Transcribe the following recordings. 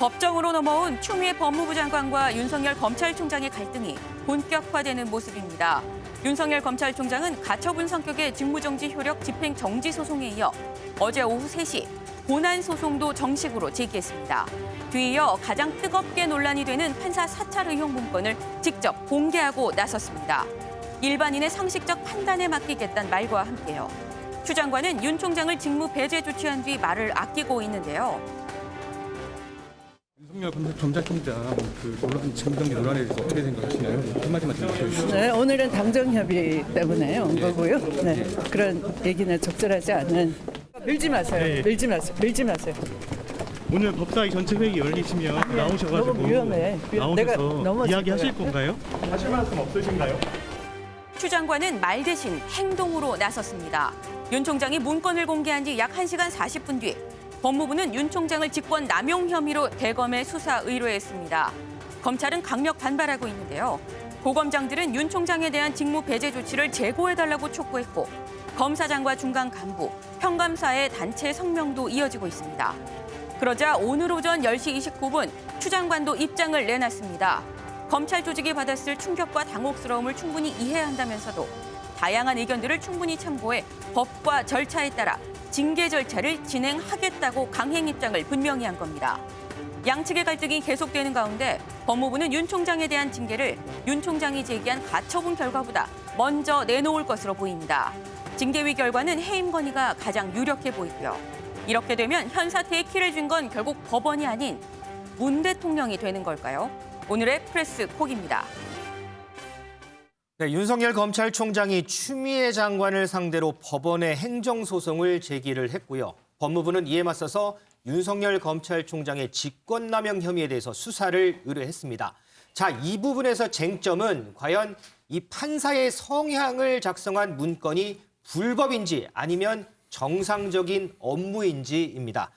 법정으로 넘어온 추미애 법무부 장관과 윤석열 검찰총장의 갈등이 본격화되는 모습입니다. 윤석열 검찰총장은 가처분 성격의 직무정지 효력 집행 정지 소송에 이어 어제 오후 3시 본안 소송도 정식으로 제기했습니다. 뒤이어 가장 뜨겁게 논란이 되는 판사 사찰 의혹 문건을 직접 공개하고 나섰습니다. 일반인의 상식적 판단에 맡기겠다는 말과 함께요. 추 장관은 윤 총장을 직무 배제 조치한 뒤 말을 아끼고 있는데요. 윤석열 검찰총장 논란 증정기 논란에 대해서 어떻게 생각하시나요? 한마디만 좀 해주시죠. 네, 오늘은 당정 협의 때문에 온 거고요. 네, 그런 얘기는 적절하지 않은. 밀지 마세요. 네. 밀지 마세요. 밀지 마세요. 오늘 법사위 전체 회의 열리시면 나오셔가지고 너무 위험해. 내가 나오셔서 넘어질 이야기하실 거야. 건가요? 하실 말씀 없으신가요? 추 장관은 말 대신 행동으로 나섰습니다. 윤 총장이 문건을 공개한 지 약 1시간 40분 뒤 법무부는 윤 총장을 직권 남용 혐의로 대검에 수사 의뢰했습니다. 검찰은 강력 반발하고 있는데요. 고검장들은 윤 총장에 대한 직무 배제 조치를 재고해달라고 촉구했고 검사장과 중간 간부, 평감사의 단체 성명도 이어지고 있습니다. 그러자 오늘 오전 10시 29분 추 장관도 입장을 내놨습니다. 검찰 조직이 받았을 충격과 당혹스러움을 충분히 이해한다면서도 다양한 의견들을 충분히 참고해 법과 절차에 따라 징계 절차를 진행하겠다고 강행 입장을 분명히 한 겁니다. 양측의 갈등이 계속되는 가운데 법무부는 윤 총장에 대한 징계를 윤 총장이 제기한 가처분 결과보다 먼저 내놓을 것으로 보입니다. 징계위 결과는 해임 건의가 가장 유력해 보이고요. 이렇게 되면 현 사태의 키를 준 건 결국 법원이 아닌 문 대통령이 되는 걸까요? 오늘의 프레스 콕입니다. 네, 윤석열 검찰총장이 추미애 장관을 상대로 법원에 행정소송을 제기를 했고요. 법무부는 이에 맞서서 윤석열 검찰총장의 직권남용 혐의에 대해서 수사를 의뢰했습니다. 자, 이 부분에서 쟁점은 과연 이 판사의 성향을 작성한 문건이 불법인지 아니면 정상적인 업무인지입니다.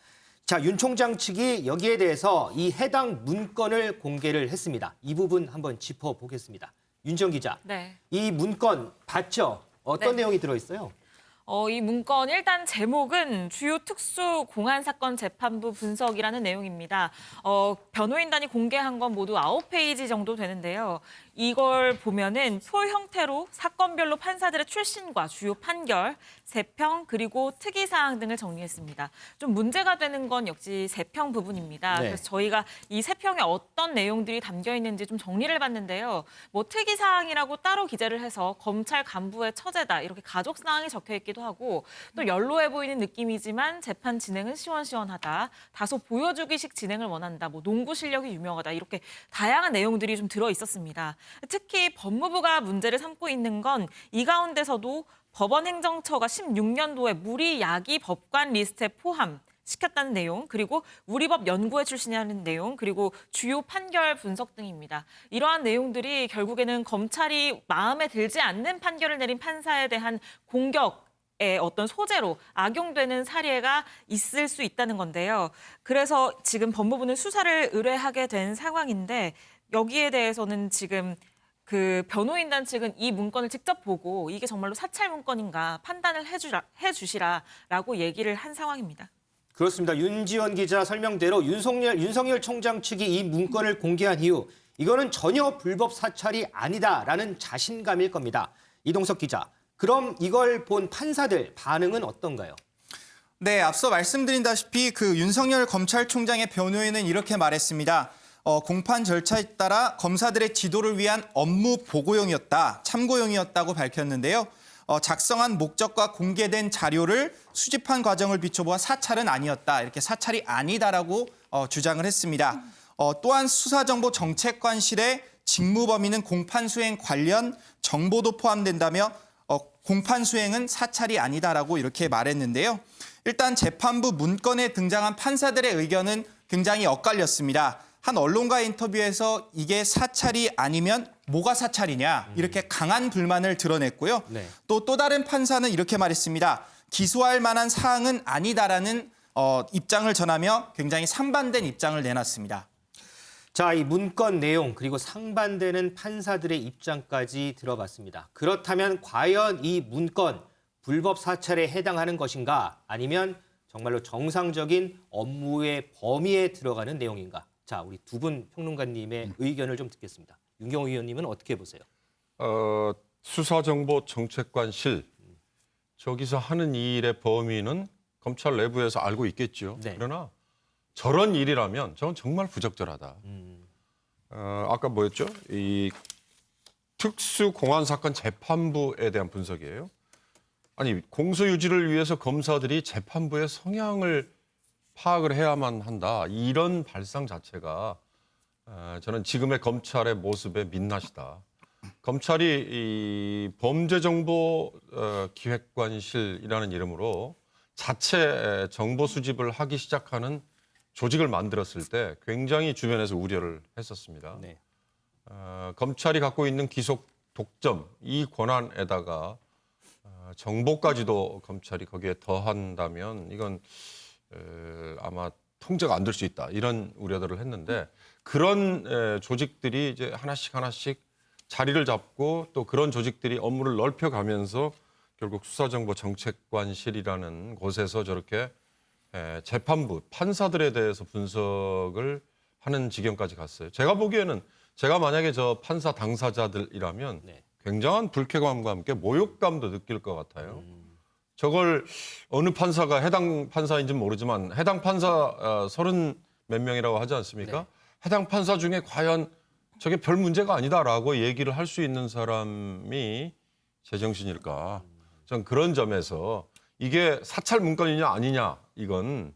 자, 윤 총장 측이 여기에 대해서 이 해당 문건을 공개를 했습니다. 이 부분 한번 짚어보겠습니다. 윤지영 기자, 네. 이 문건 봤죠? 어떤 네. 내용이 들어있어요? 이 문건 일단 제목은 주요 특수 공안 사건 재판부 분석이라는 내용입니다. 변호인단이 공개한 건 모두 9페이지 정도 되는데요. 이걸 보면은 표 형태로 사건별로 판사들의 출신과 주요 판결, 세평, 그리고 특이사항 등을 정리했습니다. 좀 문제가 되는 건 역시 세평 부분입니다. 네. 그래서 저희가 이 세평에 어떤 내용들이 담겨 있는지 좀 정리를 해봤는데요. 뭐 특이사항이라고 따로 기재를 해서 검찰 간부의 처제다 이렇게 가족사항이 적혀있기도 하고 또 연로해 보이는 느낌이지만 재판 진행은 시원시원하다. 다소 보여주기식 진행을 원한다. 뭐 농구 실력이 유명하다. 이렇게 다양한 내용들이 좀 들어있었습니다. 특히 법무부가 문제를 삼고 있는 건 이 가운데서도 법원 행정처가 16년도에 무리 야기 법관 리스트에 포함시켰다는 내용, 그리고 우리법 연구회 출신이라는 내용, 그리고 주요 판결 분석 등입니다. 이러한 내용들이 결국에는 검찰이 마음에 들지 않는 판결을 내린 판사에 대한 공격의 어떤 소재로 악용되는 사례가 있을 수 있다는 건데요. 그래서 지금 법무부는 수사를 의뢰하게 된 상황인데 여기에 대해서는 지금 그 변호인단 측은 이 문건을 직접 보고 이게 정말로 사찰 문건인가 판단을 해주시라라고 얘기를 한 상황입니다. 그렇습니다. 윤지원 기자 설명대로 윤석열 총장 측이 이 문건을 공개한 이유, 이거는 전혀 불법 사찰이 아니다라는 자신감일 겁니다. 이동석 기자, 그럼 이걸 본 판사들 반응은 어떤가요? 네, 앞서 말씀드린다시피 그 윤석열 검찰총장의 변호인은 이렇게 말했습니다. 공판 절차에 따라 검사들의 지도를 위한 업무 보고용이었다, 참고용이었다고 밝혔는데요. 작성한 목적과 공개된 자료를 수집한 과정을 비춰보아 사찰은 아니었다, 이렇게 사찰이 아니다라고 주장을 했습니다. 또한 수사정보정책관실의 직무 범위는 공판 수행 관련 정보도 포함된다며 공판 수행은 사찰이 아니다라고 이렇게 말했는데요. 일단 재판부 문건에 등장한 판사들의 의견은 굉장히 엇갈렸습니다. 한 언론과의 인터뷰에서 이게 사찰이 아니면 뭐가 사찰이냐 이렇게 강한 불만을 드러냈고요. 네. 또 다른 판사는 이렇게 말했습니다. 기소할 만한 사항은 아니다라는 입장을 전하며 굉장히 상반된 입장을 내놨습니다. 자, 이 문건 내용 그리고 상반되는 판사들의 입장까지 들어봤습니다. 그렇다면 과연 이 문건 불법 사찰에 해당하는 것인가 아니면 정말로 정상적인 업무의 범위에 들어가는 내용인가? 자, 우리 두 분 평론가님의 의견을 좀 듣겠습니다. 윤경호 의원님은 어떻게 보세요? 수사정보정책관실 저기서 하는 일의 범위는 검찰 내부에서 알고 있겠죠. 네. 그러나 저런 일이라면 저건 정말 부적절하다. 아까 뭐였죠? 이 특수공안사건 재판부에 대한 분석이에요. 아니 공소유지를 위해서 검사들이 재판부의 성향을 파악을 해야만 한다. 이런 발상 자체가 저는 지금의 검찰의 모습에 민낯이다. 검찰이 이 범죄정보기획관실이라는 이름으로 자체 정보 수집을 하기 시작하는 조직을 만들었을 때 굉장히 주변에서 우려를 했었습니다. 네. 검찰이 갖고 있는 기속 독점 이 권한에다가 정보까지도 검찰이 거기에 더한다면 이건 아마 통제가 안 될 수 있다 이런 우려들을 했는데 그런 조직들이 이제 하나씩 자리를 잡고 또 그런 조직들이 업무를 넓혀가면서 결국 수사정보정책관실이라는 곳에서 저렇게 재판부 판사들에 대해서 분석을 하는 지경까지 갔어요. 제가 보기에는 제가 만약에 저 판사 당사자들이라면 네. 굉장한 불쾌감과 함께 모욕감도 느낄 것 같아요. 저걸 어느 판사가 해당 판사인지는 모르지만 해당 판사 30 몇 명이라고 하지 않습니까? 네. 해당 판사 중에 과연 저게 별 문제가 아니다라고 얘기를 할 수 있는 사람이 제정신일까? 전 그런 점에서 이게 사찰 문건이냐 아니냐 이건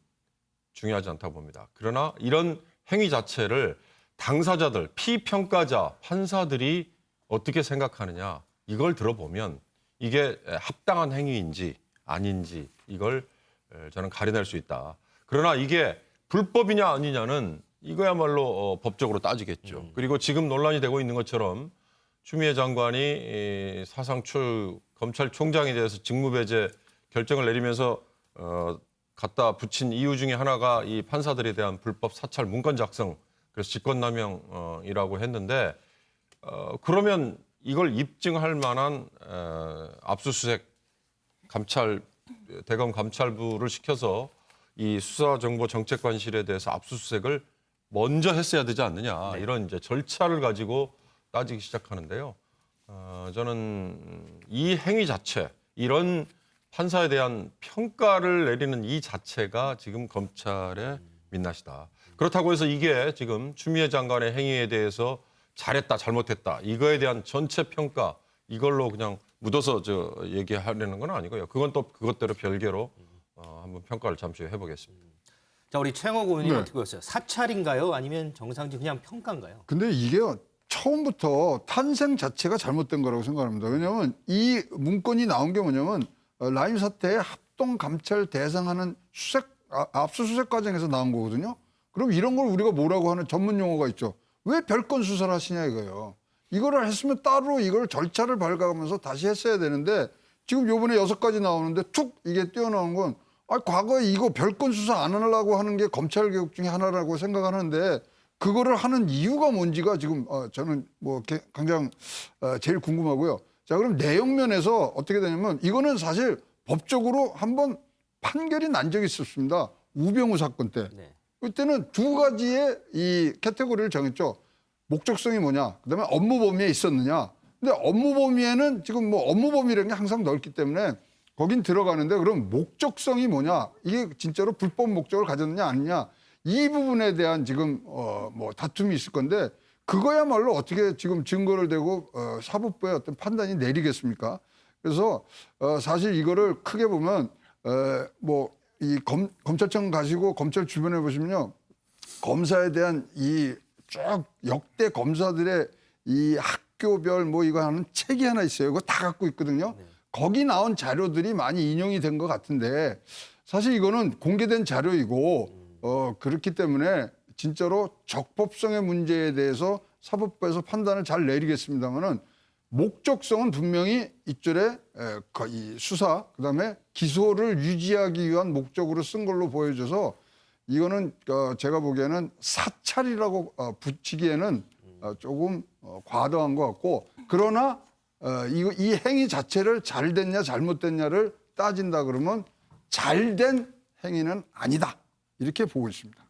중요하지 않다고 봅니다. 그러나 이런 행위 자체를 당사자들, 피평가자, 판사들이 어떻게 생각하느냐 이걸 들어보면 이게 합당한 행위인지 아닌지 이걸 저는 가려낼 수 있다. 그러나 이게 불법이냐 아니냐는 이거야말로 법적으로 따지겠죠. 그리고 지금 논란이 되고 있는 것처럼 추미애 장관이 사상 초 검찰총장에 대해서 직무배제 결정을 내리면서 갖다 붙인 이유 중에 하나가 이 판사들에 대한 불법 사찰 문건 작성, 그래서 직권남용이라고 했는데 그러면 이걸 입증할 만한 압수수색 대검 감찰부를 시켜서 이 수사정보정책관실에 대해서 압수수색을 먼저 했어야 되지 않느냐 이런 이제 절차를 가지고 따지기 시작하는데요. 저는 이 행위 자체, 이런 판사에 대한 평가를 내리는 이 자체가 지금 검찰의 민낯이다. 그렇다고 해서 이게 지금 추미애 장관의 행위에 대해서 잘했다, 잘못했다 이거에 대한 전체 평가 이걸로 그냥 묻어서 얘기하려는 건 아니고요. 그건 또 그것대로 별개로 한번 평가를 잠시 해보겠습니다. 자, 우리 최영욱 의원님 네. 어떻게 보세요? 사찰인가요? 아니면 정상적인 그냥 평가인가요? 근데 이게 처음부터 탄생 자체가 잘못된 거라고 생각합니다. 왜냐하면 이 문건이 나온 게 뭐냐면 라임 사태의 합동 감찰 대상하는 압수수색 과정에서 나온 거거든요. 그럼 이런 걸 우리가 뭐라고 하는 전문 용어가 있죠. 왜 별건 수사를 하시냐 이거예요. 이거를 했으면 따로 이걸 절차를 밟아가면서 다시 했어야 되는데 지금 요번에 6가지 나오는데 툭 이게 뛰어나온 건 과거에 이거 별건 수사 안 하려고 하는 게 검찰 개혁 중에 하나라고 생각하는데 그거를 하는 이유가 뭔지가 지금 저는 뭐 당장 제일 궁금하고요. 자, 그럼 내용 면에서 어떻게 되냐면 이거는 사실 법적으로 한번 판결이 난 적이 있었습니다. 우병우 사건 때. 네. 그때는 2가지의 이 카테고리를 정했죠. 목적성이 뭐냐, 그다음에 업무 범위에 있었느냐. 근데 업무 범위에는 지금 뭐 업무 범위라는 게 항상 넓기 때문에 거긴 들어가는데 그럼 목적성이 뭐냐, 이게 진짜로 불법 목적을 가졌느냐 아니냐, 이 부분에 대한 지금 뭐 다툼이 있을 건데 그거야말로 어떻게 지금 증거를 대고 사법부의 어떤 판단이 내리겠습니까? 그래서 사실 이거를 크게 보면 뭐 이 검찰청 가시고 검찰 주변에 보시면요, 검사에 대한 이 쭉 역대 검사들의 이 학교별 뭐 이거 하는 책이 하나 있어요. 그거 다 갖고 있거든요. 네. 거기 나온 자료들이 많이 인용이 된 것 같은데 사실 이거는 공개된 자료이고 그렇기 때문에 진짜로 적법성의 문제에 대해서 사법부에서 판단을 잘 내리겠습니다만은 목적성은 분명히 이쪽에 이 수사 그다음에 기소를 유지하기 위한 목적으로 쓴 걸로 보여져서 이거는 제가 보기에는 사찰이라고 붙이기에는 조금 과도한 것 같고, 그러나 이 행위 자체를 잘 됐냐 잘못됐냐를 따진다 그러면 잘된 행위는 아니다 이렇게 보고 있습니다.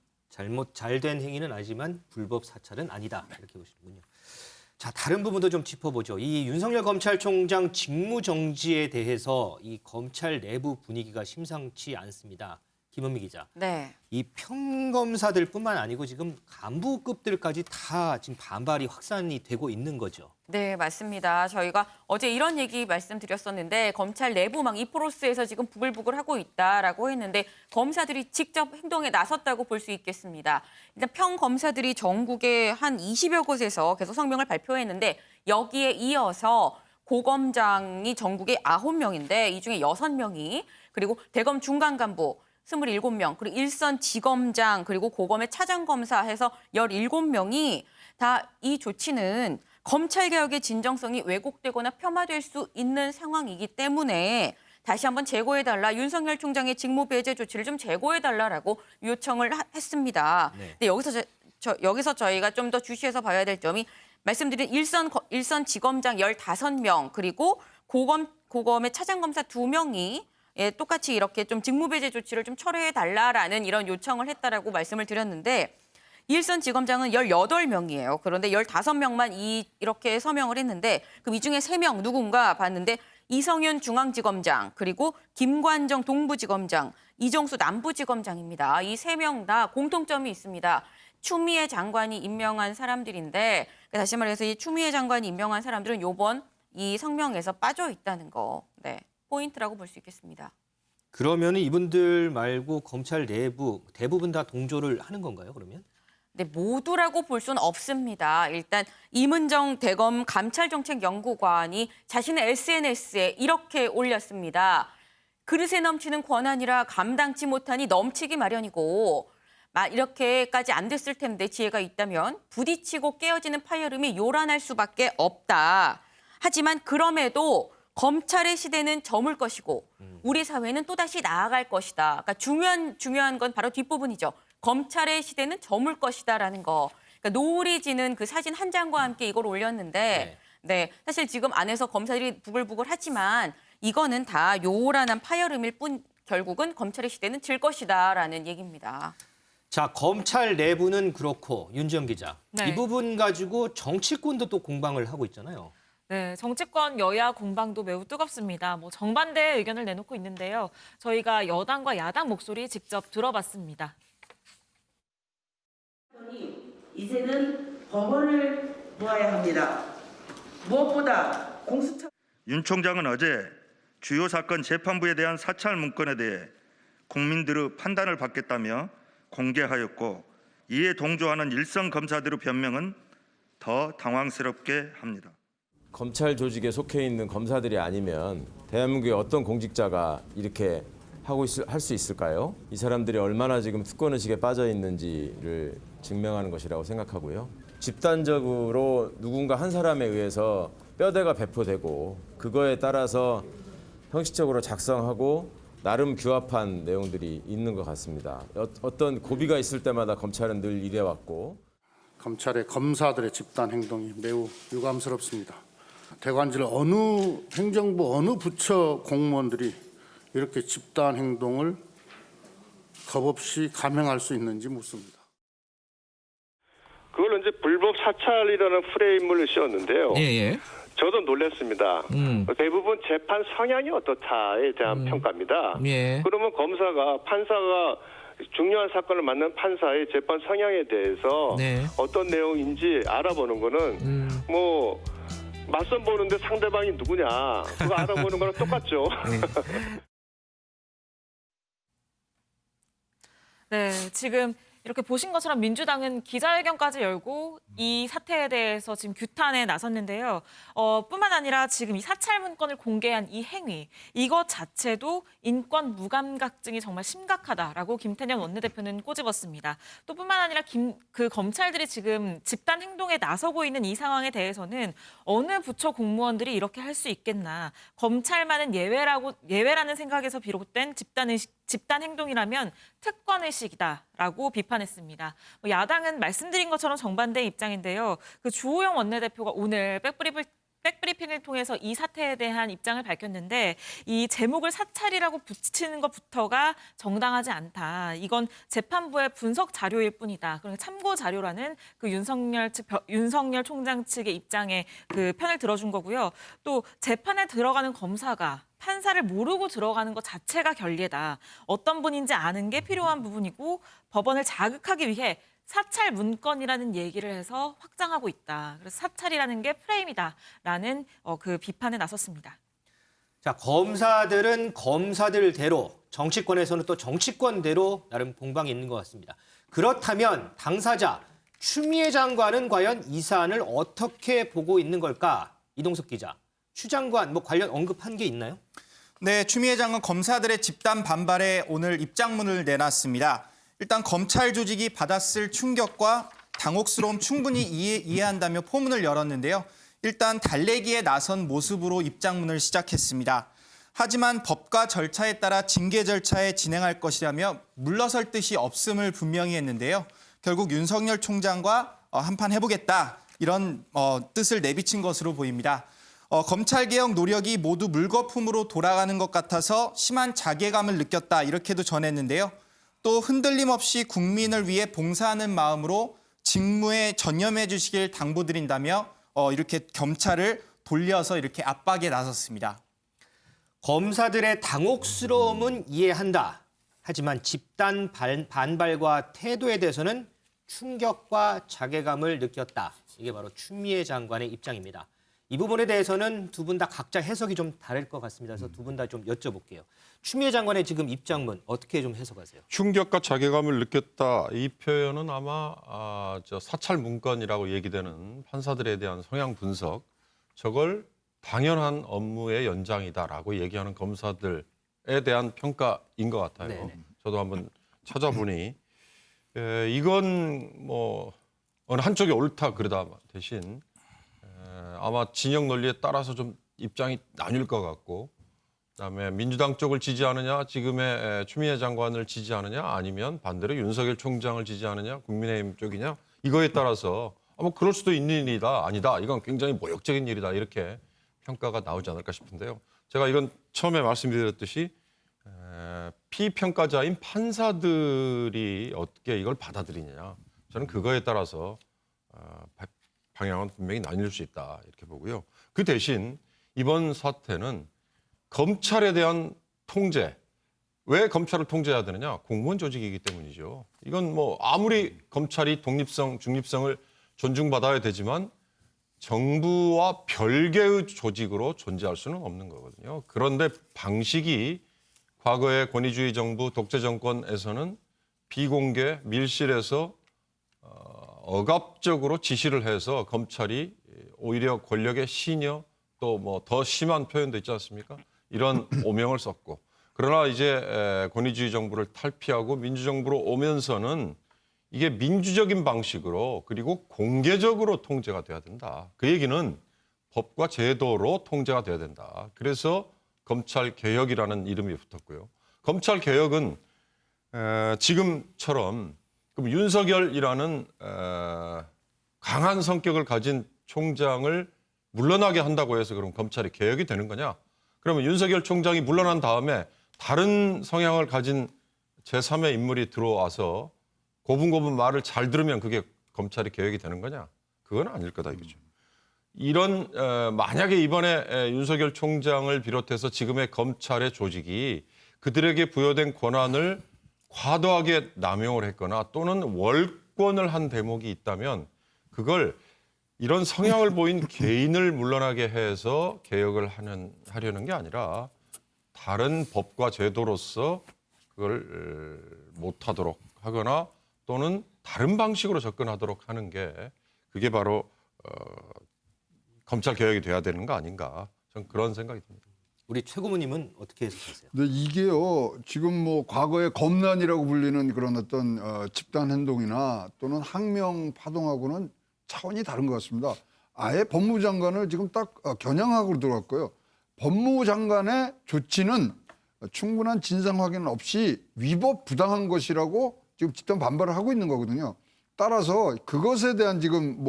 잘된 행위는 아니지만 불법 사찰은 아니다. 이렇게 보시는군요. 자, 다른 부분도 좀 짚어보죠. 이 윤석열 검찰총장 직무정지에 대해서 이 검찰 내부 분위기가 심상치 않습니다. 김은미 기자. 네. 이 평검사들뿐만 아니고 지금 간부급들까지 다 지금 반발이 확산이 되고 있는 거죠. 네, 맞습니다. 저희가 어제 이런 얘기 말씀드렸었는데 검찰 내부 막 이포로스에서 지금 부글부글하고 있다라고 했는데 검사들이 직접 행동에 나섰다고 볼 수 있겠습니다. 일단 평검사들이 전국의 한 20여 곳에서 계속 성명을 발표했는데 여기에 이어서 고검장이 전국에 9명인데 이 중에 6명이 그리고 대검 중간간부 27명, 그리고 일선 지검장, 그리고 고검의 차장검사 해서 17명이 다 이 조치는 검찰개혁의 진정성이 왜곡되거나 폄하될 수 있는 상황이기 때문에 다시 한번 재고해달라, 윤석열 총장의 직무배제 조치를 좀 재고해달라라고 요청을 했습니다. 네. 근데 여기서 저희가 좀 더 주시해서 봐야 될 점이 말씀드린 일선 지검장 15명, 그리고 고검의 차장검사 2명이 예, 똑같이 이렇게 좀 직무배제 조치를 좀 철회해달라라는 이런 요청을 했다라고 말씀을 드렸는데 일선 지검장은 18명이에요. 그런데 15명만 이렇게 서명을 했는데 그럼 이 중에 3명 누군가 봤는데 이성윤 중앙지검장, 그리고 김관정 동부지검장, 이정수 남부지검장입니다. 이 3명 다 공통점이 있습니다. 추미애 장관이 임명한 사람들인데 다시 말해서 이 추미애 장관이 임명한 사람들은 요번 이 성명에서 빠져 있다는 거. 네. 포인트라고 볼 수 있겠습니다. 그러면 이분들 말고 검찰 내부 대부분 다 동조를 하는 건가요, 그러면? 네, 모두라고 볼 수는 없습니다. 일단 임은정 대검 감찰정책연구관이 자신의 SNS에 이렇게 올렸습니다. 그릇에 넘치는 권한이라 감당치 못하니 넘치기 마련이고 이렇게까지 안 됐을 텐데 지혜가 있다면 부딪히고 깨어지는 파열음이 요란할 수밖에 없다. 하지만 그럼에도 검찰의 시대는 저물 것이고 우리 사회는 또다시 나아갈 것이다. 그러니까 중요한 건 바로 뒷부분이죠. 검찰의 시대는 저물 것이다라는 거. 그러니까 노을이 지는 그 사진 한 장과 함께 이걸 올렸는데 네, 사실 지금 안에서 검사들이 부글부글하지만 이거는 다 요란한 파열음일 뿐 결국은 검찰의 시대는 질 것이다라는 얘기입니다. 자, 검찰 내부는 그렇고 윤지영 기자. 네. 이 부분 가지고 정치권도 또 공방을 하고 있잖아요. 네, 정치권 여야 공방도 매우 뜨겁습니다. 정반대의 의견을 내놓고 있는데요. 저희가 여당과 야당 목소리 직접 들어봤습니다. 이제는 법원을 모아야 합니다. 무엇보다 공수처 윤 총장은 어제 주요 사건 재판부에 대한 사찰 문건에 대해 국민들의 판단을 받겠다며 공개하였고 이에 동조하는 일선 검사들의 변명은 더 당황스럽게 합니다. 검찰 조직에 속해 있는 검사들이 아니면 대한민국의 어떤 공직자가 이렇게 할 수 있을까요? 이 사람들이 얼마나 지금 특권의식에 빠져 있는지를 증명하는 것이라고 생각하고요. 집단적으로 누군가 한 사람에 의해서 뼈대가 배포되고 그거에 따라서 형식적으로 작성하고 나름 규합한 내용들이 있는 것 같습니다. 어떤 고비가 있을 때마다 검찰은 늘 이래왔고 검찰의 검사들의 집단 행동이 매우 유감스럽습니다. 대관절 어느 행정부 어느 부처 공무원들이 이렇게 집단 행동을 겁없이 감행할 수 있는지 묻습니다. 그걸 이제 불법 사찰이라는 프레임을 씌웠는데요. 예. 저도 놀랐습니다. 대부분 재판 성향이 어떻다에 대한 평가입니다. 예. 그러면 판사가 중요한 사건을 맡는 판사의 재판 성향에 대해서 네. 어떤 내용인지 알아보는 거는 맞선 보는데 상대방이 누구냐 그거 알아보는 거랑 똑같죠. 네, 지금 이렇게 보신 것처럼 민주당은 기자회견까지 열고 이 사태에 대해서 지금 규탄에 나섰는데요. 뿐만 아니라 지금 이 사찰 문건을 공개한 이 행위, 이것 자체도 인권 무감각증이 정말 심각하다라고 김태년 원내대표는 꼬집었습니다. 또 뿐만 아니라 검찰들이 지금 집단 행동에 나서고 있는 이 상황에 대해서는 어느 부처 공무원들이 이렇게 할 수 있겠나. 검찰만은 예외라는 생각에서 비롯된 집단 행동이라면 특권의식이다라고 비판했습니다. 야당은 말씀드린 것처럼 정반대 입장인데요. 주호영 원내대표가 오늘 백브리핑을 통해서 이 사태에 대한 입장을 밝혔는데 이 제목을 사찰이라고 붙이는 것부터가 정당하지 않다. 이건 재판부의 분석 자료일 뿐이다. 그러니까 참고 자료라는 그 윤석열 총장 측의 입장에 그 편을 들어준 거고요. 또 재판에 들어가는 검사가 판사를 모르고 들어가는 것 자체가 결례다. 어떤 분인지 아는 게 필요한 부분이고 법원을 자극하기 위해 사찰 문건이라는 얘기를 해서 확장하고 있다. 그래서 사찰이라는 게 프레임이다라는 그 비판에 나섰습니다. 자, 검사들은 검사들대로, 정치권에서는 또 정치권대로 나름 공방이 있는 것 같습니다. 그렇다면 당사자 추미애 장관은 과연 이 사안을 어떻게 보고 있는 걸까? 이동석 기자, 추 장관 관련 언급한 게 있나요? 네, 추미애 장관 검사들의 집단 반발에 오늘 입장문을 내놨습니다. 일단 검찰 조직이 받았을 충격과 당혹스러움 충분히 이해한다며 포문을 열었는데요. 일단 달래기에 나선 모습으로 입장문을 시작했습니다. 하지만 법과 절차에 따라 징계 절차에 진행할 것이라며 물러설 뜻이 없음을 분명히 했는데요. 결국 윤석열 총장과 한판 해보겠다 이런 뜻을 내비친 것으로 보입니다. 검찰개혁 노력이 모두 물거품으로 돌아가는 것 같아서 심한 자괴감을 느꼈다 이렇게도 전했는데요. 또 흔들림 없이 국민을 위해 봉사하는 마음으로 직무에 전념해 주시길 당부드린다며 이렇게 검찰을 돌려서 이렇게 압박에 나섰습니다. 검사들의 당혹스러움은 이해한다. 하지만 집단 반발과 태도에 대해서는 충격과 자괴감을 느꼈다. 이게 바로 추미애 장관의 입장입니다. 이 부분에 대해서는 두 분 다 각자 해석이 좀 다를 것 같습니다. 그래서 두 분 다 좀 여쭤볼게요. 추미애 장관의 지금 입장문 어떻게 좀 해석하세요? 충격과 자괴감을 느꼈다. 이 표현은 아마 사찰 문건이라고 얘기되는 판사들에 대한 성향 분석, 저걸 당연한 업무의 연장이다라고 얘기하는 검사들에 대한 평가인 것 같아요. 네네. 저도 한번 찾아보니 이건 어느 한쪽이 옳다 그러다 대신 아마 진영 논리에 따라서 좀 입장이 나뉠 것 같고, 그다음에 민주당 쪽을 지지하느냐, 지금의 추미애 장관을 지지하느냐, 아니면 반대로 윤석열 총장을 지지하느냐, 국민의힘 쪽이냐, 이거에 따라서 아마 그럴 수도 있는 일이다, 아니다, 이건 굉장히 모욕적인 일이다 이렇게 평가가 나오지 않을까 싶은데요. 제가 이건 처음에 말씀드렸듯이 피평가자인 판사들이 어떻게 이걸 받아들이느냐, 저는 그거에 따라서 방향은 분명히 나뉠 수 있다 이렇게 보고요. 그 대신 이번 사태는 검찰에 대한 통제, 왜 검찰을 통제해야 되느냐? 공무원 조직이기 때문이죠. 이건 아무리 검찰이 독립성, 중립성을 존중받아야 되지만 정부와 별개의 조직으로 존재할 수는 없는 거거든요. 그런데 방식이 과거의 권위주의 정부, 독재 정권에서는 비공개, 밀실에서 억압적으로 지시를 해서 검찰이 오히려 권력의 시녀, 또 더 심한 표현도 있지 않습니까? 이런 오명을 썼고, 그러나 이제 권위주의 정부를 탈피하고 민주정부로 오면서는 이게 민주적인 방식으로 그리고 공개적으로 통제가 돼야 된다. 그 얘기는 법과 제도로 통제가 돼야 된다. 그래서 검찰개혁이라는 이름이 붙었고요. 검찰개혁은 지금처럼 그럼 윤석열이라는 강한 성격을 가진 총장을 물러나게 한다고 해서 그럼 검찰이 개혁이 되는 거냐? 그러면 윤석열 총장이 물러난 다음에 다른 성향을 가진 제3의 인물이 들어와서 고분고분 말을 잘 들으면 그게 검찰이 개혁이 되는 거냐? 그건 아닐 거다 이거죠. 이런 만약에 이번에 윤석열 총장을 비롯해서 지금의 검찰의 조직이 그들에게 부여된 권한을 과도하게 남용을 했거나 또는 월권을 한 대목이 있다면 그걸 이런 성향을 보인 개인을 물러나게 해서 개혁을 하려는 게 아니라 다른 법과 제도로서 그걸 못하도록 하거나 또는 다른 방식으로 접근하도록 하는 게 그게 바로 검찰 개혁이 돼야 되는 거 아닌가, 저는 그런 생각이 듭니다. 우리 최 고모님은 어떻게 해석하세요? 근데 이게요, 지금 과거에 검난이라고 불리는 그런 어떤 집단 행동이나 또는 항명 파동하고는 차원이 다른 것 같습니다. 아예 법무부 장관을 지금 딱 겨냥하고 들어갔고요. 법무부 장관의 조치는 충분한 진상 확인 없이 위법 부당한 것이라고 지금 집단 반발을 하고 있는 거거든요. 따라서 그것에 대한 지금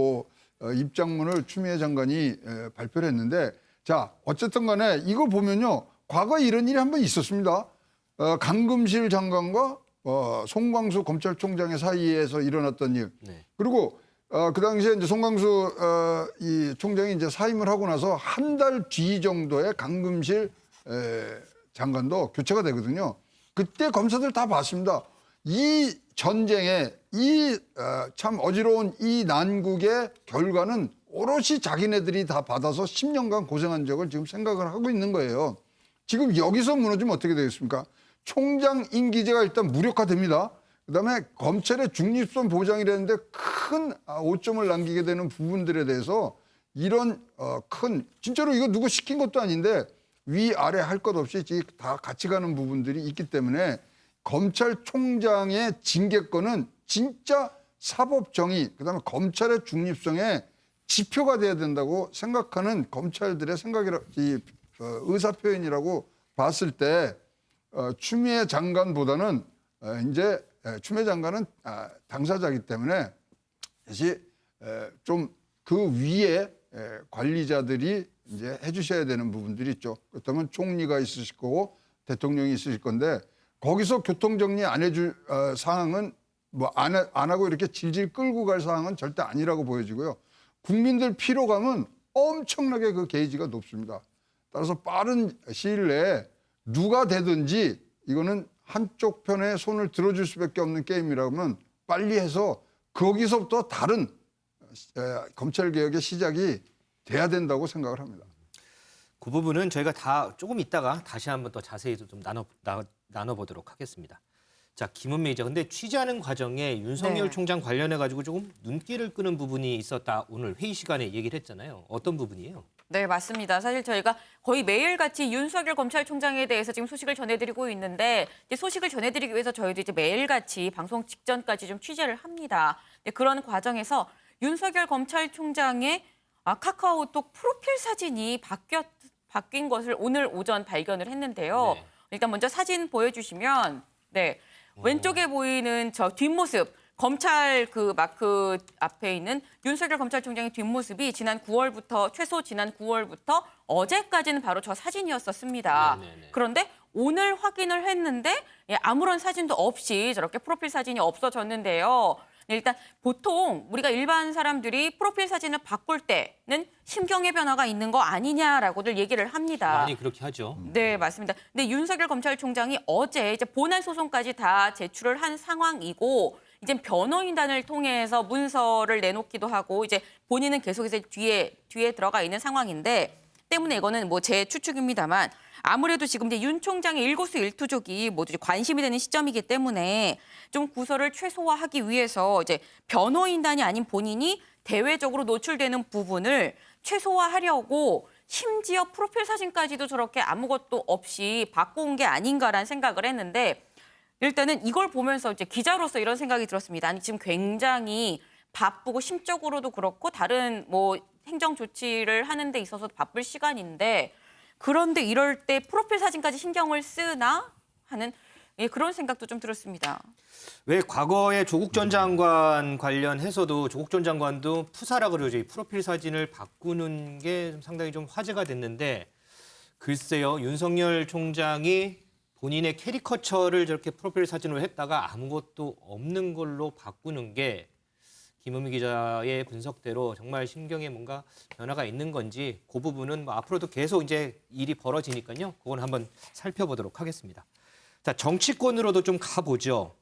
입장문을 추미애 장관이 발표를 했는데 자 어쨌든 간에 이거 보면요. 과거에 이런 일이 한 번 있었습니다. 강금실 장관과 송광수 검찰총장의 사이에서 일어났던 일. 네. 그리고 그 당시에 이제 송광수 이 총장이 이제 사임을 하고 나서 한 달 뒤 정도에 강금실 장관도 교체가 되거든요. 그때 검사들 다 봤습니다. 이 전쟁에 이 참 어지러운 이 난국의 결과는 오롯이 자기네들이 다 받아서 10년간 고생한 적을 지금 생각을 하고 있는 거예요. 지금 여기서 무너지면 어떻게 되겠습니까? 총장 임기제가 일단 무력화됩니다. 그다음에 검찰의 중립성 보장이라는데 큰 오점을 남기게 되는 부분들에 대해서 이런 큰 진짜로 이거 누구 시킨 것도 아닌데 위아래 할 것 없이 다 같이 가는 부분들이 있기 때문에 검찰총장의 징계권은 진짜 사법정의 그다음에 검찰의 중립성의 지표가 돼야 된다고 생각하는 검찰들의 의사 표현이라고 봤을 때 추미애 장관보다는 이제 추미애 장관은 당사자이기 때문에 다시 좀 그 위에 관리자들이 이제 해주셔야 되는 부분들이 있죠. 그렇다면 총리가 있으실 거고 대통령이 있으실 건데 거기서 교통정리 안 해줄 상황은 뭐 안 하고 이렇게 질질 끌고 갈 상황은 절대 아니라고 보여지고요. 국민들 피로감은 엄청나게 그 게이지가 높습니다. 따라서 빠른 시일 내에 누가 되든지 이거는 한쪽 편에 손을 들어줄 수밖에 없는 게임이라면 빨리 해서 거기서부터 다른 검찰개혁의 시작이 돼야 된다고 생각을 합니다. 그 부분은 저희가 다 조금 있다가 다시 한번 더 자세히 좀 나눠보도록 하겠습니다. 자, 김은미 기자. 근데 취재하는 과정에 윤석열 총장 관련해가지고 조금 눈길을 끄는 부분이 있었다. 오늘 회의 시간에 얘기를 했잖아요. 어떤 부분이에요? 네, 맞습니다. 사실 저희가 거의 매일같이 윤석열 검찰총장에 대해서 지금 소식을 전해드리고 있는데 이제 소식을 전해드리기 위해서 저희도 이제 매일같이 방송 직전까지 좀 취재를 합니다. 그런 과정에서 윤석열 검찰총장의 카카오톡 프로필 사진이 바뀐 것을 오늘 오전 발견을 했는데요. 네. 일단 먼저 사진 보여주시면 네, 왼쪽에 보이는 저 뒷모습 검찰 그 마크 앞에 있는 윤석열 검찰총장의 뒷모습이 최소 지난 9월부터 어제까지는 바로 저 사진이었었습니다. 네네네. 그런데 오늘 확인을 했는데 아무런 사진도 없이 저렇게 프로필 사진이 없어졌는데요. 일단 보통 우리가 일반 사람들이 프로필 사진을 바꿀 때는 심경의 변화가 있는 거 아니냐라고들 얘기를 합니다. 많이 그렇게 하죠. 네, 맞습니다. 근데 윤석열 검찰총장이 어제 이제 본안 소송까지 다 제출을 한 상황이고 이제 변호인단을 통해서 문서를 내놓기도 하고 이제 본인은 계속해서 뒤에 들어가 있는 상황인데 때문에 이거는 뭐 제 추측입니다만 아무래도 지금 이제 윤 총장의 일거수일투족이 모두 관심이 되는 시점이기 때문에 좀 구설을 최소화하기 위해서 이제 변호인단이 아닌 본인이 대외적으로 노출되는 부분을 최소화하려고 심지어 프로필 사진까지도 저렇게 아무것도 없이 바꿔온 게 아닌가라는 생각을 했는데 일단은 이걸 보면서 이제 기자로서 이런 생각이 들었습니다. 아니 지금 굉장히 바쁘고 심적으로도 그렇고 다른 뭐 행정 조치를 하는 데 있어서 바쁠 시간인데 그런데 이럴 때 프로필 사진까지 신경을 쓰나 하는 그런 생각도 좀 들었습니다. 왜 과거에 조국 전 장관 관련해서도 조국 전 장관도 푸사라 그러죠. 이 프로필 사진을 바꾸는 게 상당히 좀 화제가 됐는데 글쎄요. 윤석열 총장이 본인의 캐리커처를 저렇게 프로필 사진으로 했다가 아무것도 없는 걸로 바꾸는 게 김은미 기자의 분석대로 정말 심경에 뭔가 변화가 있는 건지 그 부분은 뭐 앞으로도 계속 이제 일이 벌어지니까요. 그건 한번 살펴보도록 하겠습니다. 자, 정치권으로도 좀 가보죠.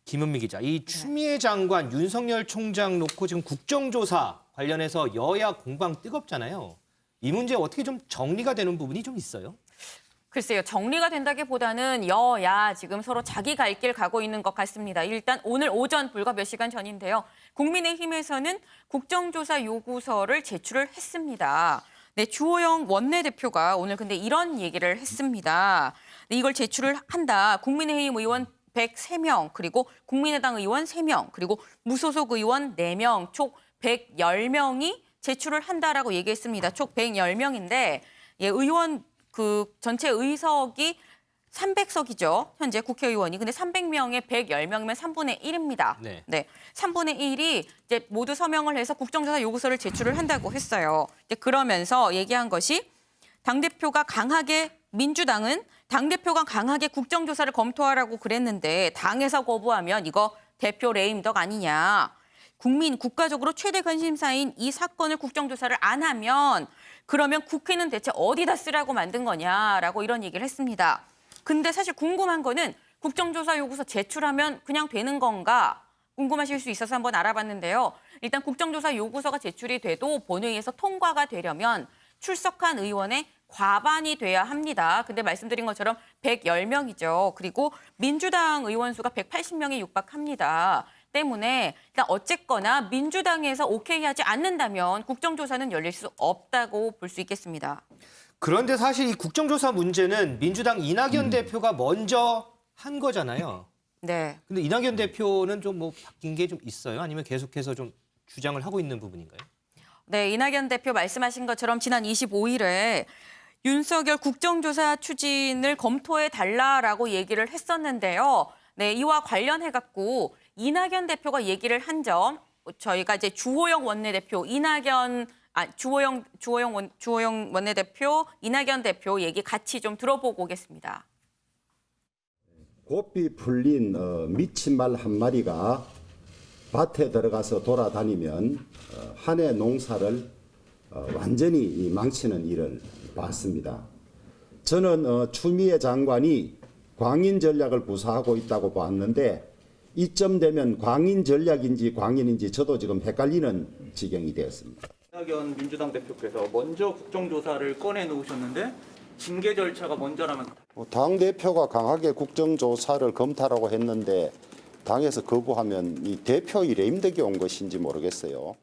김은미 기자, 이 추미애 장관, 윤석열 총장 놓고 지금 국정조사 관련해서 여야 공방 뜨겁잖아요. 이 문제 어떻게 좀 정리가 되는 부분이 좀 있어요? 글쎄요. 정리가 된다기보다는 여야 지금 서로 자기 갈 길 가고 있는 것 같습니다. 일단 오늘 오전 불과 몇 시간 전인데요. 국민의힘에서는 국정조사 요구서를 제출을 했습니다. 네, 주호영 원내대표가 오늘 근데 이런 얘기를 했습니다. 네, 이걸 제출을 한다. 국민의힘 의원 103명, 그리고 국민의당 의원 3명, 그리고 무소속 의원 4명, 총 110명이 제출을 한다라고 얘기했습니다. 총 110명인데 의원 그 전체 의석이 300석이죠. 현재 국회의원이. 근데 300명에 110명이면 3분의 1입니다. 네. 3분의 1이 이제 모두 서명을 해서 국정조사 요구서를 제출을 한다고 했어요. 그러면서 얘기한 것이 민주당은 당대표가 강하게 국정조사를 검토하라고 그랬는데 당에서 거부하면 이거 대표 레임덕 아니냐. 국가적으로 최대 관심사인 이 사건을 국정조사를 안 하면 그러면 국회는 대체 어디다 쓰라고 만든 거냐라고 이런 얘기를 했습니다. 근데 사실 궁금한 거는 국정조사 요구서 제출하면 그냥 되는 건가 궁금하실 수 있어서 한번 알아봤는데요. 일단 국정조사 요구서가 제출이 돼도 본회의에서 통과가 되려면 출석한 의원의 과반이 돼야 합니다. 근데 말씀드린 것처럼 110명이죠. 그리고 민주당 의원 수가 180명에 육박합니다. 때문에 일단 어쨌거나 민주당에서 오케이 하지 않는다면 국정조사는 열릴 수 없다고 볼 수 있겠습니다. 그런데 사실 이 국정조사 문제는 민주당 이낙연 대표가 먼저 한 거잖아요. 네. 근데 이낙연 대표는 좀 뭐 바뀐 게 좀 있어요? 아니면 계속해서 좀 주장을 하고 있는 부분인가요? 네, 이낙연 대표 말씀하신 것처럼 지난 25일에 윤석열 국정조사 추진을 검토해 달라라고 얘기를 했었는데요. 네, 이와 관련해 갖고 이낙연 대표가 얘기를 한 점 저희가 이제 주호영 원내대표 주호영 원내대표 이낙연 대표 얘기 같이 좀 들어보고 오겠습니다. 고삐 풀린 미친 말 한 마리가 밭에 들어가서 돌아다니면 한 해 농사를 완전히 망치는 일을 봤습니다. 저는 추미애 장관이 광인 전략을 구사하고 있다고 봤는데 이쯤 되면 광인 전략인지 광인인지 저도 지금 헷갈리는 지경이 되었습니다. 이낙연 민주당 대표께서 먼저 국정조사를 꺼내놓으셨는데 징계 절차가 먼저라면 당대표가 강하게 국정조사를 검토하라고 했는데 당에서 거부하면 이 대표의 레임덕이 온 것인지 모르겠어요.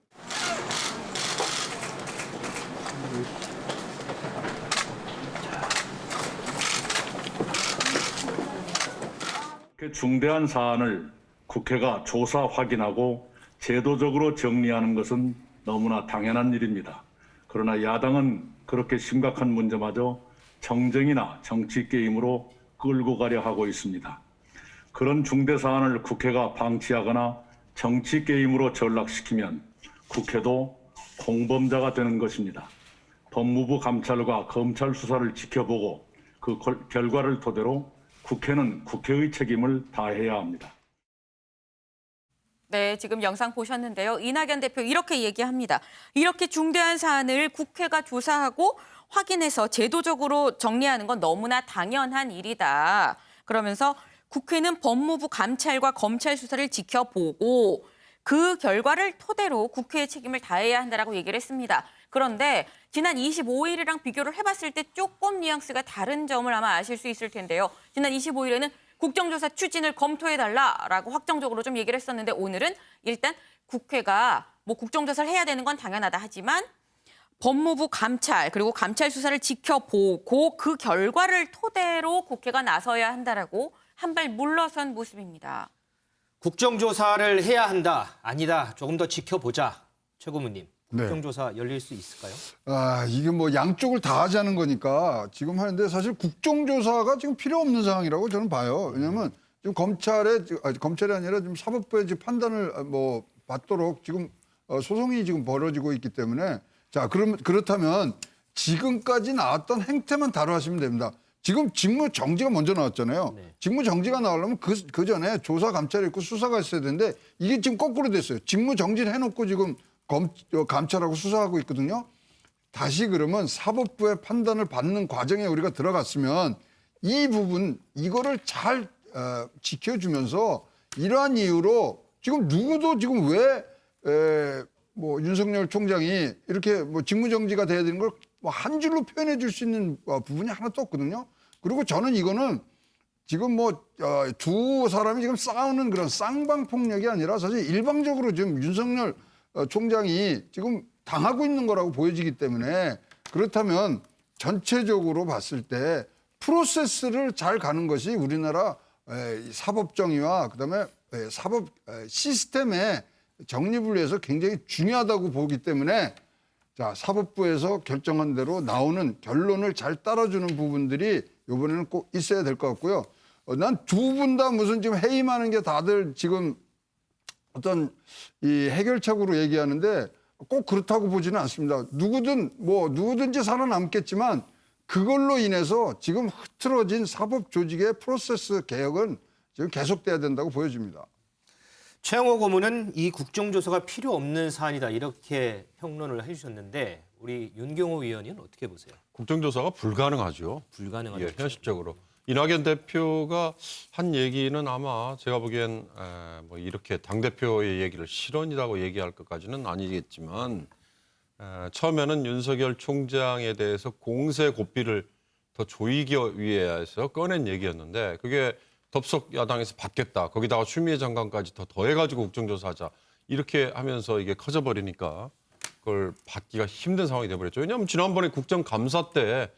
중대한 사안을 국회가 조사 확인하고 제도적으로 정리하는 것은 너무나 당연한 일입니다. 그러나 야당은 그렇게 심각한 문제마저 정쟁이나 정치 게임으로 끌고 가려 하고 있습니다. 그런 중대 사안을 국회가 방치하거나 정치 게임으로 전락시키면 국회도 공범자가 되는 것입니다. 법무부 감찰과 검찰 수사를 지켜보고 그 결과를 토대로 국회는 국회의 책임을 다해야 합니다. 네, 지금 영상 보셨는데요. 이낙연 대표 이렇게 얘기합니다. 이렇게 중대한 사안을 국회가 조사하고 확인해서 제도적으로 정리하는 건 너무나 당연한 일이다. 그러면서 국회는 법무부 감찰과 검찰 수사를 지켜보고 그 결과를 토대로 국회의 책임을 다해야 한다라고 얘기를 했습니다. 그런데 지난 25일이랑 비교를 해봤을 때 조금 뉘앙스가 다른 점을 아마 아실 수 있을 텐데요. 지난 25일에는 국정조사 추진을 검토해달라라고 확정적으로 좀 얘기를 했었는데 오늘은 일단 국회가 뭐 국정조사를 해야 되는 건 당연하다 하지만 법무부 감찰 그리고 감찰 수사를 지켜보고 그 결과를 토대로 국회가 나서야 한다라고 한 발 물러선 모습입니다. 국정조사를 해야 한다. 아니다. 조금 더 지켜보자. 최 고문님. 네. 국정조사 열릴 수 있을까요? 이게 뭐 양쪽을 다 하자는 거니까 지금 하는데 사실 국정조사가 지금 필요 없는 상황이라고 저는 봐요. 왜냐하면 지금 검찰이 아니라 지금 사법부의 지금 판단을 받도록 지금 소송이 지금 벌어지고 있기 때문에 자, 그렇다면 지금까지 나왔던 행태만 다뤄하시면 됩니다. 지금 직무 정지가 먼저 나왔잖아요. 네. 직무 정지가 나오려면 그 전에 조사 감찰이 있고 수사가 있어야 되는데 이게 지금 거꾸로 됐어요. 직무 정지를 해놓고 지금 감찰하고 수사하고 있거든요. 다시 그러면 사법부의 판단을 받는 과정에 우리가 들어갔으면 이 부분 이거를 잘 지켜주면서 이러한 이유로 지금 누구도 지금 왜 윤석열 총장이 이렇게 직무 정지가 돼야 되는 걸 한 줄로 표현해 줄 수 있는 부분이 하나도 없거든요. 그리고 저는 이거는 지금 두 사람이 지금 싸우는 그런 쌍방폭력이 아니라 사실 일방적으로 지금 윤석열 총장이 지금 당하고 있는 거라고 보여지기 때문에 그렇다면 전체적으로 봤을 때 프로세스를 잘 가는 것이 우리나라 사법 정의와 그다음에 사법 시스템의 정립을 위해서 굉장히 중요하다고 보기 때문에 자, 사법부에서 결정한 대로 나오는 결론을 잘 따라주는 부분들이 이번에는 꼭 있어야 될 것 같고요. 난 두 분 다 무슨 지금 해임하는 게 다들 지금 어떤 이 해결책으로 얘기하는데 꼭 그렇다고 보지는 않습니다. 누구든지 살아남겠지만 그걸로 인해서 지금 흐트러진 사법 조직의 프로세스 개혁은 지금 계속돼야 된다고 보여집니다. 최영호 고문은 이 국정조사가 필요 없는 사안이다 이렇게 평론을 해주셨는데 우리 윤경호 위원님은 어떻게 보세요? 국정조사가 불가능하죠. 불가능하죠. 예, 현실적으로. 이낙연 대표가 한 얘기는 아마 제가 보기엔 뭐 이렇게 당대표의 얘기를 실언이라고 얘기할 것까지는 아니겠지만 처음에는 윤석열 총장에 대해서 공세 고삐를 더 조이기 위해서 꺼낸 얘기였는데 그게 덥석 야당에서 받겠다. 거기다가 추미애 장관까지 더 더해가지고 국정조사하자. 이렇게 하면서 이게 커져버리니까 그걸 받기가 힘든 상황이 돼버렸죠. 왜냐하면 지난번에 국정감사 때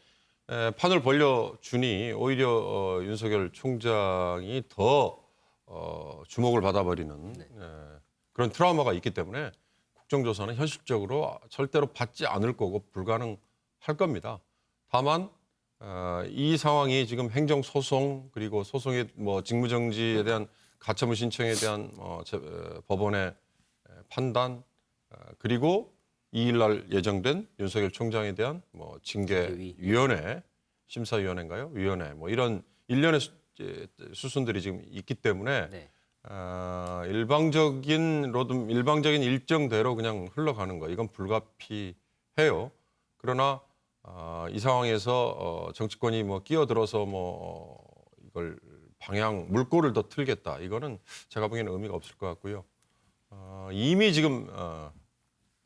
판을 벌려주니 오히려 윤석열 총장이 더 주목을 받아버리는 그런 트라우마가 있기 때문에 국정조사는 현실적으로 절대로 받지 않을 거고 불가능할 겁니다. 다만 이 상황이 지금 행정소송 그리고 소송의 뭐 직무정지에 대한 가처분 신청에 대한 법원의 판단 그리고 2일 날 예정된 윤석열 총장에 대한 뭐 징계위원회, 심사위원회인가요? 위원회 뭐 이런 일련의 수순들이 지금 있기 때문에 일방적인 일정대로 그냥 흘러가는 거 이건 불가피해요. 그러나 이 상황에서 정치권이 뭐 끼어들어서 이걸 물꼬를 더 틀겠다. 이거는 제가 보기에는 의미가 없을 것 같고요. 이미 지금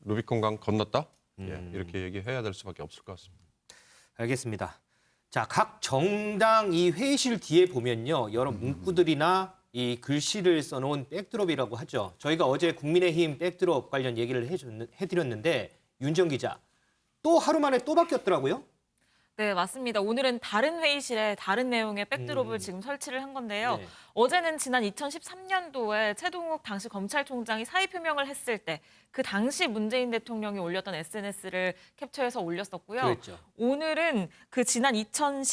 루비콘강 건넜다. 이렇게 얘기해야 될 수밖에 없을 것 같습니다. 알겠습니다. 자, 각 정당 이 회의실 뒤에 보면요. 여러 문구들이나 이 글씨를 써놓은 백드롭이라고 하죠. 저희가 어제 국민의힘 백드롭 관련 얘기를 해드렸는데 윤정 기자, 또 하루 만에 또 바뀌었더라고요. 네, 맞습니다. 오늘은 다른 회의실에 다른 내용의 백드롭을 지금 설치를 한 건데요. 네. 어제는 지난 2013년도에 최동욱 당시 검찰총장이 사의 표명을 했을 때 그 당시 문재인 대통령이 올렸던 SNS를 캡처해서 올렸었고요. 그랬죠. 오늘은 그 지난 윤석열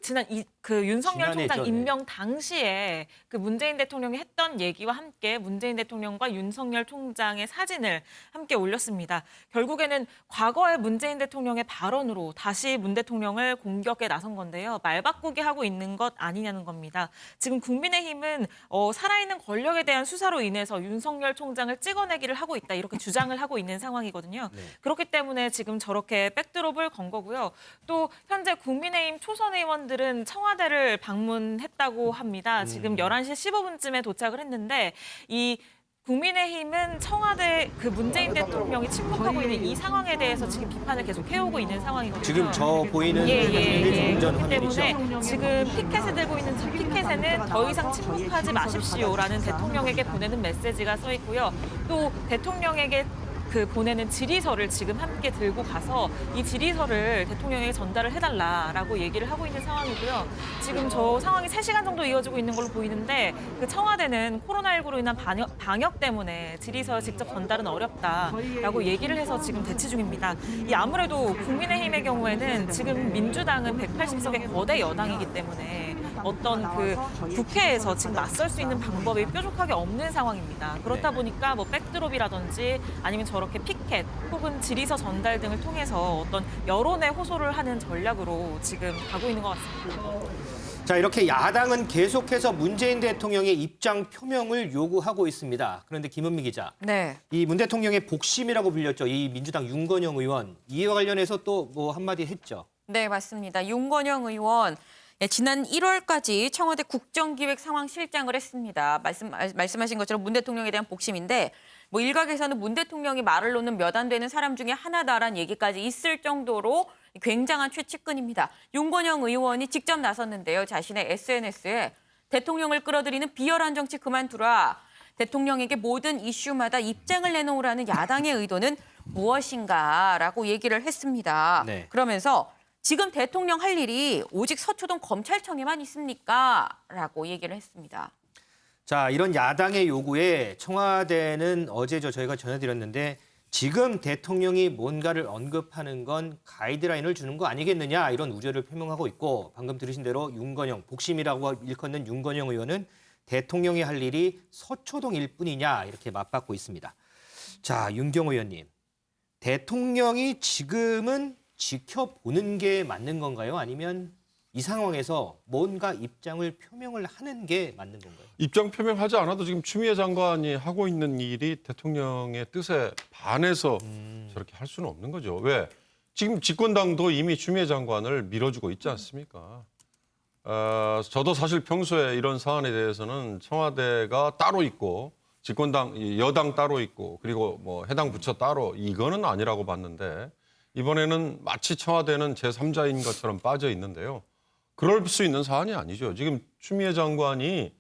지난해 총장 전에. 임명 당시에 그 문재인 대통령이 했던 얘기와 함께 문재인 대통령과 윤석열 총장의 사진을 함께 올렸습니다. 결국에는 과거의 문재인 대통령의 발언으로 다시 문 대통령을 공격에 나선 건데요. 말 바꾸기 하고 있는 것 아니냐는 겁니다. 지금 국민의힘은 살아있는 권력에 대한 수사로 인해서 윤석열 총장을 찍어내기를 하고 있다 이렇게 주장을 하고 있는 상황이거든요. 네. 그렇기 때문에 지금 저렇게 백드롭을 건 거고요. 또 현재 국민의힘 초선 의원들은 청와대를 방문했다고 합니다. 지금 11시 15분쯤에 도착을 했는데 이 국민의힘은 청와대 그 문재인 대통령이 침묵하고 있는 이 상황에 대해서 지금 비판을 계속 해오고 있는 상황이거든요. 지금 저 보이는 그렇기 화면이죠. 때문에 지금 피켓을 들고 있는 저 피켓에는 더 이상 침묵하지 마십시오라는 대통령에게 보내는 메시지가 써 있고요. 또 대통령에게 보내는 질의서를 지금 함께 들고 가서 이 질의서를 대통령에게 전달을 해달라라고 얘기를 하고 있는 상황이고요. 지금 저 상황이 3시간 정도 이어지고 있는 걸로 보이는데 그 청와대는 코로나19로 인한 방역 때문에 질의서 직접 전달은 어렵다라고 얘기를 해서 지금 대치 중입니다. 아무래도 국민의힘의 경우에는 지금 민주당은 180석의 거대 여당이기 때문에 어떤 국회에서 지금 맞설 수 있는 방법이 뾰족하게 없는 상황입니다. 그렇다 보니까 백드롭이라든지 아니면 저렇게 피켓 혹은 질의서 전달 등을 통해서 어떤 여론에 호소를 하는 전략으로 지금 가고 있는 것 같습니다. 자, 이렇게 야당은 계속해서 문재인 대통령의 입장 표명을 요구하고 있습니다. 그런데 김은미 기자, 이 문 대통령의 복심이라고 불렸죠. 이 민주당 윤건영 의원, 이와 관련해서 또 뭐 한마디 했죠. 네, 맞습니다. 윤건영 의원. 지난 1월까지 청와대 국정기획상황실장을 했습니다. 말씀하신 것처럼 문 대통령에 대한 복심인데 일각에서는 문 대통령이 말을 놓는 몇 안 되는 사람 중에 하나다라는 얘기까지 있을 정도로 굉장한 최측근입니다. 윤건영 의원이 직접 나섰는데요. 자신의 SNS에 대통령을 끌어들이는 비열한 정치 그만두라. 대통령에게 모든 이슈마다 입장을 내놓으라는 야당의 의도는 무엇인가라고 얘기를 했습니다. 네. 그러면서 지금 대통령 할 일이 오직 서초동 검찰청에만 있습니까? 라고 얘기를 했습니다. 자, 이런 야당의 요구에 청와대는 어제 저희가 전해드렸는데 지금 대통령이 뭔가를 언급하는 건 가이드라인을 주는 거 아니겠느냐 이런 우려를 표명하고 있고 방금 들으신 대로 윤건영, 복심이라고 일컫는 윤건영 의원은 대통령이 할 일이 서초동일 뿐이냐 이렇게 맞받고 있습니다. 자, 윤경호 의원님. 대통령이 지금은 지켜보는 게 맞는 건가요? 아니면 이 상황에서 뭔가 입장을 표명을 하는 게 맞는 건가요? 입장 표명하지 않아도 지금 추미애 장관이 하고 있는 일이 대통령의 뜻에 반해서 저렇게 할 수는 없는 거죠. 왜? 지금 집권당도 이미 추미애 장관을 밀어주고 있지 않습니까? 저도 사실 평소에 이런 사안에 대해서는 청와대가 따로 있고 집권당, 여당 따로 있고 그리고 뭐 해당 부처 따로 이거는 아니라고 봤는데 이번에는 마치 청와대는 제3자인 것처럼 빠져 있는데요. 그럴 수 있는 사안이 아니죠. 지금 추미애 장관이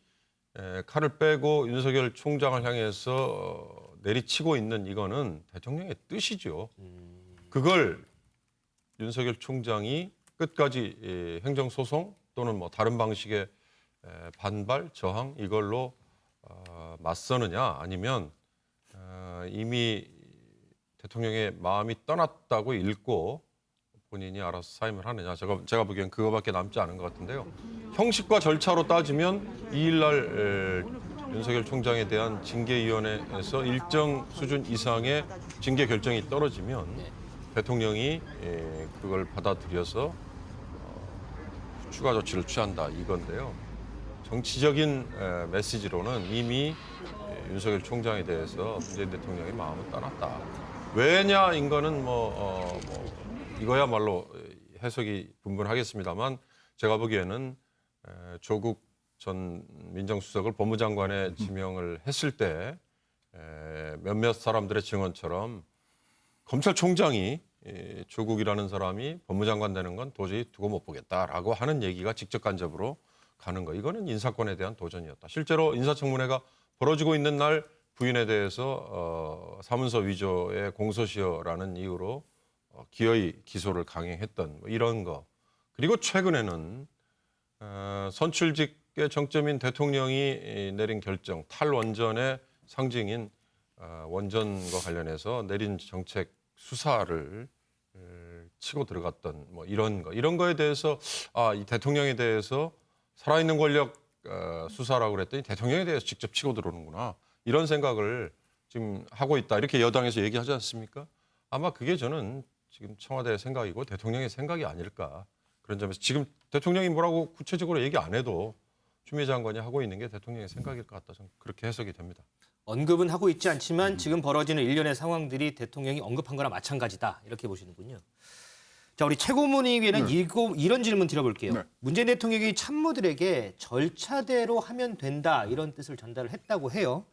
칼을 빼고 윤석열 총장을 향해서 내리치고 있는 이거는 대통령의 뜻이죠. 그걸 윤석열 총장이 끝까지 행정소송 또는 뭐 다른 방식의 반발, 저항 이걸로 맞서느냐 아니면 이미 대통령의 마음이 떠났다고 읽고 본인이 알아서 사임을 하느냐. 제가 보기엔 그거밖에 남지 않은 것 같은데요. 형식과 절차로 따지면 2일 날 윤석열 총장에 대한 징계위원회에서 일정 수준 이상의 징계 결정이 떨어지면 대통령이 그걸 받아들여서 추가 조치를 취한다 이건데요. 정치적인 메시지로는 이미 윤석열 총장에 대해서 문재인 대통령의 마음은 떠났다. 왜냐인 거는 이거야말로 해석이 분분하겠습니다만 제가 보기에는 조국 전 민정수석을 법무장관에 지명을 했을 때 몇몇 사람들의 증언처럼 검찰총장이 조국이라는 사람이 법무장관 되는 건 도저히 두고 못 보겠다라고 하는 얘기가 직접간접으로 가는 거. 이거는 인사권에 대한 도전이었다. 실제로 인사청문회가 벌어지고 있는 날 부인에 대해서 사문서 위조의 공소시효라는 이유로 기어이 기소를 강행했던 이런 거. 그리고 최근에는 선출직의 정점인 대통령이 내린 결정, 탈원전의 상징인 원전과 관련해서 내린 정책 수사를 치고 들어갔던 뭐 이런 거에 대해서 이 대통령에 대해서 살아있는 권력 수사라고 그랬더니 대통령에 대해서 직접 치고 들어오는구나. 이런 생각을 지금 하고 있다. 이렇게 여당에서 얘기하지 않습니까? 아마 그게 저는 지금 청와대의 생각이고 대통령의 생각이 아닐까. 그런 점에서 지금 대통령이 뭐라고 구체적으로 얘기 안 해도 추미애 장관이 하고 있는 게 대통령의 생각일 것 같다. 저는 그렇게 해석이 됩니다. 언급은 하고 있지 않지만 지금 벌어지는 일련의 상황들이 대통령이 언급한 거나 마찬가지다. 이렇게 보시는군요. 자, 우리 최고문의위원은 이런 질문 드려볼게요. 네. 문재인 대통령이 참모들에게 절차대로 하면 된다 이런 뜻을 전달을 했다고 해요.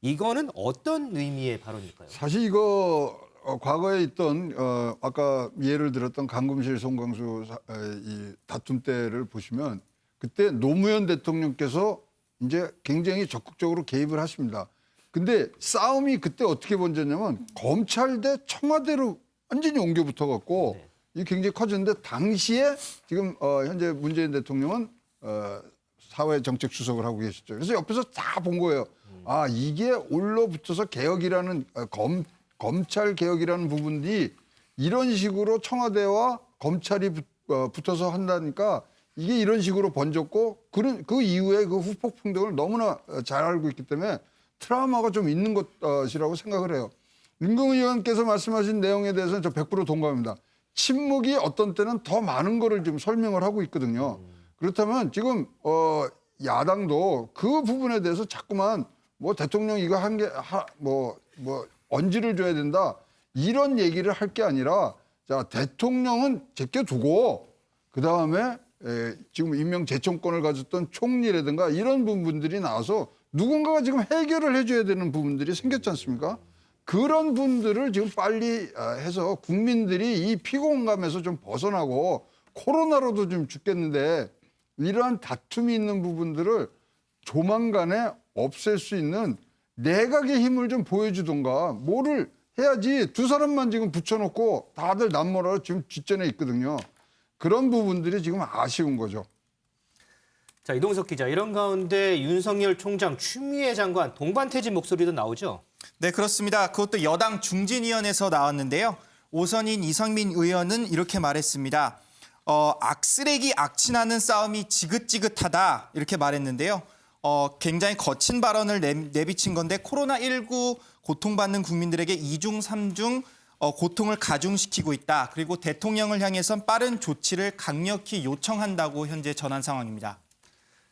이거는 어떤 의미의 발언일까요? 사실 이거 과거에 있던 아까 예를 들었던 강금실 송광수 이 다툼 때를 보시면 그때 노무현 대통령께서 이제 굉장히 적극적으로 개입을 하십니다. 근데 싸움이 그때 어떻게 번졌냐면 검찰 대 청와대로 완전히 옮겨 붙어갖고 이게 굉장히 커졌는데 당시에 지금 현재 문재인 대통령은 사회정책수석을 하고 계시죠. 그래서 옆에서 다 본 거예요. 아, 이게 올라붙어서 개혁이라는 검찰 개혁이라는 부분이 이런 식으로 청와대와 검찰이 붙어서 한다니까 이게 이런 식으로 번졌고 그 이후에 그 후폭풍 등을 너무나 잘 알고 있기 때문에 트라우마가 좀 있는 것이라고 생각을 해요. 윤경호 의원께서 말씀하신 내용에 대해서는 저 100% 동감합니다. 침묵이 어떤 때는 더 많은 거를 지금 설명을 하고 있거든요. 그렇다면 지금 야당도 그 부분에 대해서 자꾸만 뭐 대통령 이거 한 게 뭐 언지를 줘야 된다 이런 얘기를 할 게 아니라 자 대통령은 제껴두고 그 다음에 지금 임명 제청권을 가졌던 총리라든가 이런 부분들이 나와서 누군가가 지금 해결을 해줘야 되는 부분들이 생겼지 않습니까? 그런 분들을 지금 빨리 해서 국민들이 이 피곤감에서 좀 벗어나고 코로나로도 좀 죽겠는데 이러한 다툼이 있는 부분들을 조만간에 없앨 수 있는 내각의 힘을 좀 보여주던가 뭐를 해야지 두 사람만 지금 붙여놓고 다들 남모라로 지금 뒷전에 있거든요. 그런 부분들이 지금 아쉬운 거죠. 자, 이동석 기자, 이런 가운데 윤석열 총장, 추미애 장관 동반태진 목소리도 나오죠? 네, 그렇습니다. 그것도 여당 중진위원회에서 나왔는데요. 오선인 이성민 의원은 이렇게 말했습니다. 악쓰레기 악친하는 싸움이 지긋지긋하다 이렇게 말했는데요. 굉장히 거친 발언을 내비친 건데 코로나19 고통받는 국민들에게 2중, 3중 고통을 가중시키고 있다. 그리고 대통령을 향해선 빠른 조치를 강력히 요청한다고 현재 전한 상황입니다.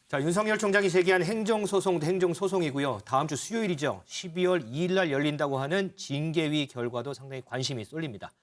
자, 윤석열 총장이 제기한 행정소송도 행정소송이고요. 다음 주 수요일이죠. 12월 2일 날 열린다고 하는 징계위 결과도 상당히 관심이 쏠립니다.